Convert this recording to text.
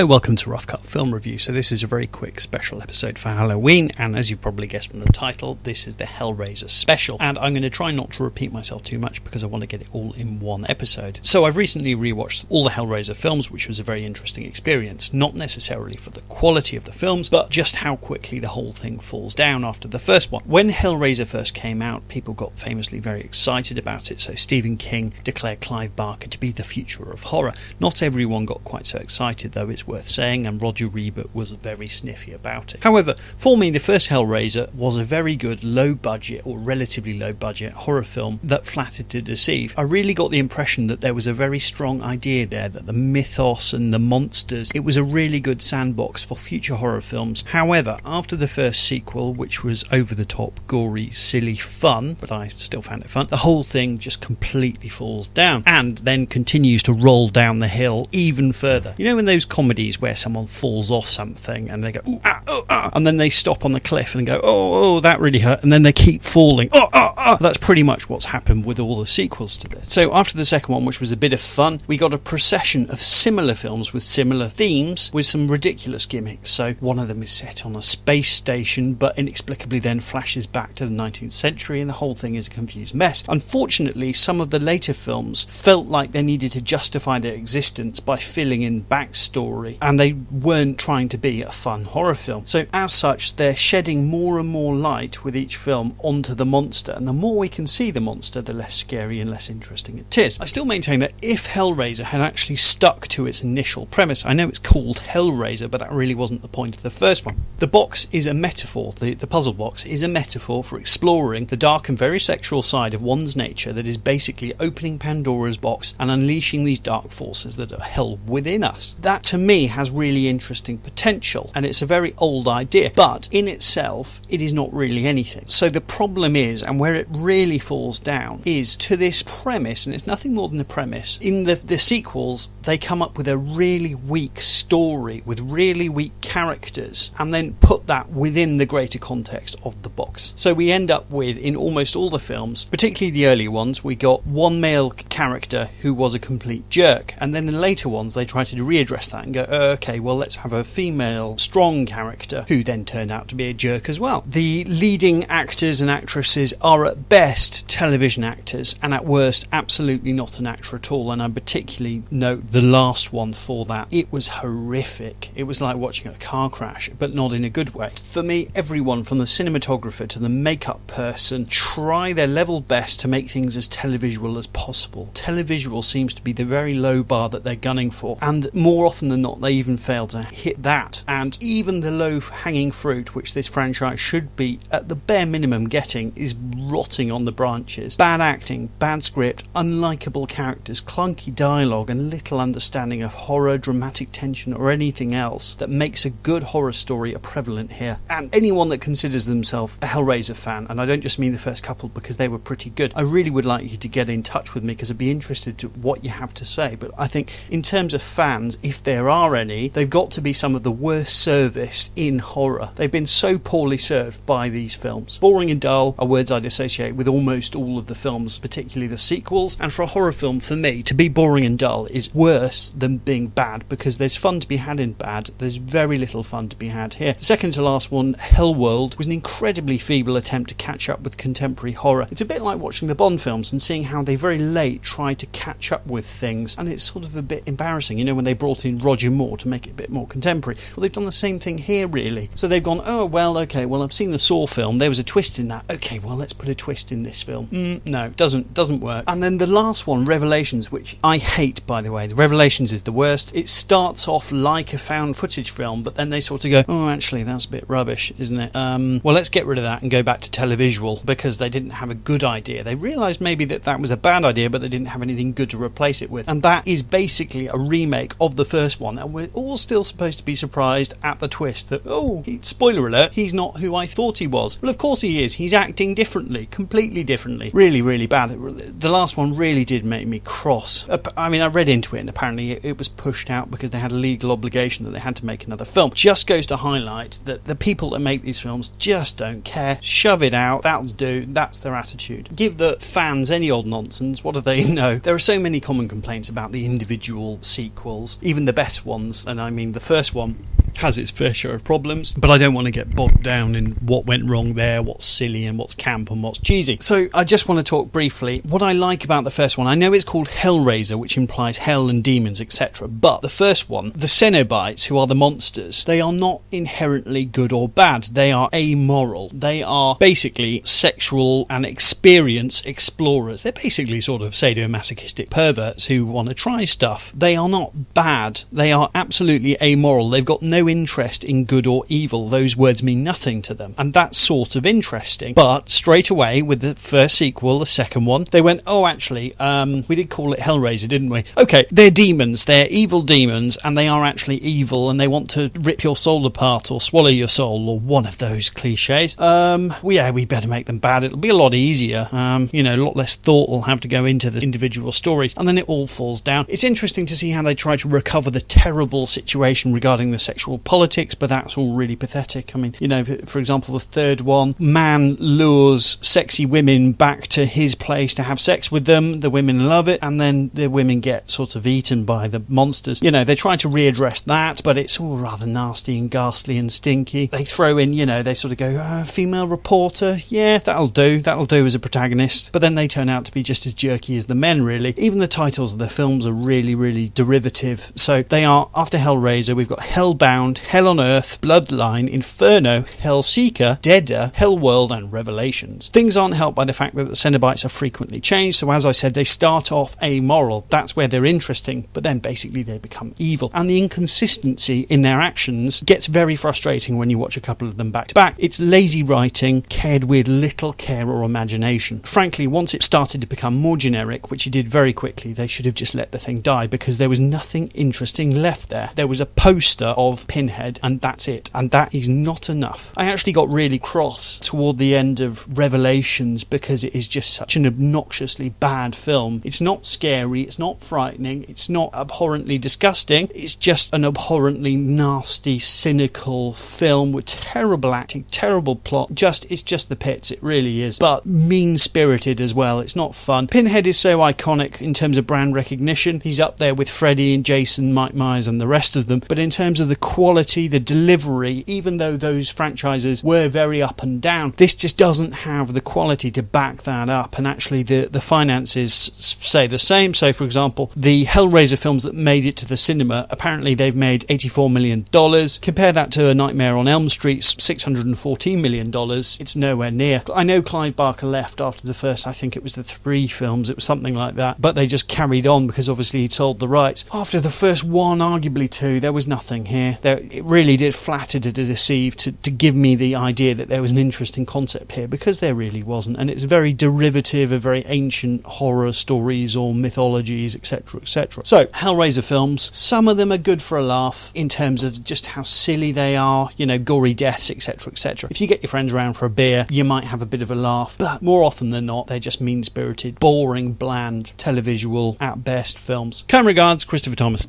Hello, welcome to Rough Cut Film Review. So this is a very quick special episode for Halloween, and as you've probably guessed from the title, this is the Hellraiser special, and I'm going to try not to repeat myself too much because I want to get it all in one episode. So I've recently rewatched all the Hellraiser films, which was a very interesting experience, not necessarily for the quality of the films, but just how quickly the whole thing falls down after the first one. When Hellraiser first came out, people got famously very excited about it, so Stephen King declared Clive Barker to be the future of horror. Not everyone got quite so excited, though, it's worth saying, and Roger Ebert was very sniffy about it. However, for me, the first Hellraiser was a very good low-budget, or relatively low-budget, horror film that flattered to deceive. I really got the impression that there was a very strong idea there, that the mythos and the monsters, it was a really good sandbox for future horror films. However, after the first sequel, which was over-the-top, gory, silly fun, but I still found it fun, the whole thing just completely falls down, and then continues to roll down the hill even further. You know, in those comedies where someone falls off something and they go, ooh, ah, oh, ah, and then they stop on the cliff and go, oh, that really hurt, and then they keep falling, That's pretty much what's happened with all the sequels to this. So after the second one, which was a bit of fun, we got a procession of similar films with similar themes, with some ridiculous gimmicks. So one of them is set on a space station, but inexplicably then flashes back to the 19th century, and the whole thing is a confused mess. Unfortunately, some of the later films felt like they needed to justify their existence by filling in backstory, and they weren't trying to be a fun horror film. So as such, they're shedding more and more light with each film onto the monster, and the more we can see the monster, the less scary and less interesting it is. I still maintain that if Hellraiser had actually stuck to its initial premise, I know it's called Hellraiser, but that really wasn't the point of the first one. The box is a metaphor, the puzzle box is a metaphor for exploring the dark and very sexual side of one's nature that is basically opening Pandora's box and unleashing these dark forces that are held within us. That, to me, has really interesting potential, and it's a very old idea, but in itself, it is not really anything. So the problem is, and where it really falls down, is to this premise, and it's nothing more than a premise. In the sequels, they come up with a really weak story with really weak characters, and then put that within the greater context of the box. So we end up with, in almost all the films, particularly the early ones, we got one male character who was a complete jerk, and then in later ones they try to readdress that and go, okay, well, let's have a female strong character who then turned out to be a jerk as well. The leading actors and actresses are at best television actors, and at worst absolutely not an actor at all, and I particularly note the last one for that. It was horrific. It was like watching a car crash, but not in a good way. For me, everyone from the cinematographer to the makeup person try their level best to make things as televisual as possible. Televisual seems to be the very low bar that they're gunning for, and more often than not they even fail to hit that, and even the low hanging fruit which this franchise should be at the bare minimum getting is rotting on the branches. Bad acting, bad script, unlikable characters, clunky dialogue, and little understanding of horror, dramatic tension, or anything else that makes a good horror story are prevalent here. And anyone that considers themselves a Hellraiser fan, and I don't just mean the first couple because they were pretty good, I really would like you to get in touch with me because I'd be interested to what you have to say. But I think in terms of fans, if there are any, they've got to be some of the worst serviced in horror. They've been so poorly served by these films. Boring and dull are words I'd associate with almost all of the films, particularly the sequels, and for a horror film, for me, to be boring and dull is worse than being bad, because there's fun to be had in bad. There's very little fun to be had here. The second to last one, Hellworld, was an incredibly feeble attempt to catch up with contemporary horror. It's a bit like watching the Bond films and seeing how they very late tried to catch up with things, and it's sort of a bit embarrassing, you know, when they brought in Roger Moore to make it a bit more contemporary. Well, they've done the same thing here, really. So they've gone, oh, well, okay, well, I've seen the Saw film, there was a twist in that. Okay, well, let's put a twist in this film. No, doesn't work. And then the last one, Revelations, which I hate, by the way. The Revelations is the worst. It starts off like a found footage film, but then they sort of go, oh, actually, that's a bit rubbish, isn't it? Well, let's get rid of that and go back to televisual, because they didn't have a good idea. They realised maybe that was a bad idea, but they didn't have anything good to replace it with. And that is basically a remake of the first one, and we're all still supposed to be surprised at the twist that, spoiler alert, he's not who I thought he was. Well, of course he is. He's acting differently, completely differently. Really, really bad. The last one really did make me cross. I mean, I read into it, and apparently it was pushed out because they had a legal obligation that they had to make another film. Just goes to highlight that the people that make these films just don't care. Shove it out, that'll do, that's their attitude. Give the fans any old nonsense, what do they know? There are so many common complaints about the individual sequels, even the best ones, and I mean the first one has its fair share of problems, but I don't want to get bogged down in what went wrong there, what's silly and what's camp and what's cheesy. So I just want to talk briefly what I like about the first one. I know it's called Hellraiser, which implies hell and demons, etc., but the first one, the Cenobites, who are the monsters, they are not inherently good or bad. They are amoral. They are basically sexual and experience explorers. They're basically sort of sadomasochistic perverts who want to try stuff. They are not bad. They are absolutely amoral. They've got no interest in good or evil. Those words mean nothing to them, and that's sort of interesting. But straight away with the first sequel, the second one, they went, oh actually we did call it Hellraiser, didn't we? Okay, they're demons, they're evil demons, and they are actually evil, and they want to rip your soul apart or swallow your soul, or one of those cliches. We better make them bad. It'll be a lot easier, a lot less thought will have to go into the individual stories, and then it all falls down. It's interesting to see how they try to recover the terrible situation regarding the sexual politics, but that's all really pathetic. I mean, for example, the third one, man lures sexy women back to his place to have sex with them, the women love it, and then the women get sort of eaten by the monsters. They try to readdress that, but it's all rather nasty and ghastly and stinky. They throw in, they sort of go, female reporter, yeah, that'll do as a protagonist, but then they turn out to be just as jerky as the men, really. Even the titles of the films are really, really derivative. So they are, after Hellraiser, we've got Hellbound, Hell on Earth, Bloodline, Inferno, Hellseeker, Deader, Hellworld, and Revelations. Things aren't helped by the fact that the Cenobites are frequently changed, so as I said, they start off amoral. That's where they're interesting, but then basically they become evil. And the inconsistency in their actions gets very frustrating when you watch a couple of them back to back. It's lazy writing, cared with little care or imagination. Frankly, once it started to become more generic, which it did very quickly, they should have just let the thing die, because there was nothing interesting left there. There was a poster of Pinhead, and that's it, and that is not enough. I actually got really cross toward the end of Revelations because it is just such an obnoxiously bad film. It's not scary, it's not frightening, it's not abhorrently disgusting, it's just an abhorrently nasty, cynical film with terrible acting, terrible plot. It's just the pits, it really is, but mean-spirited as well. It's not fun. Pinhead is so iconic in terms of brand recognition. He's up there with Freddy and Jason, Mike Myers and the rest of them, but in terms of the quality, the delivery, even though those franchises were very up and down, this just doesn't have the quality to back that up, and actually the finances say the same. So for example, the Hellraiser films that made it to the cinema, apparently they've made $84 million. Compare that to A Nightmare on Elm Street's $614 million. It's nowhere near. I know Clive Barker left after the first, I think it was the 3 films, it was something like that, but they just carried on because obviously he'd sold the rights. After the first one, arguably 2, there was nothing here. It really did flatter to deceive, to give me the idea that there was an interesting concept here, because there really wasn't, and it's very derivative of very ancient horror stories or mythologies, etc., etc. So, Hellraiser films, some of them are good for a laugh in terms of just how silly they are, gory deaths, etc., etc. If you get your friends around for a beer, you might have a bit of a laugh, but more often than not, they're just mean-spirited, boring, bland, televisual, at best films. Kind regards, Christopher Thomas.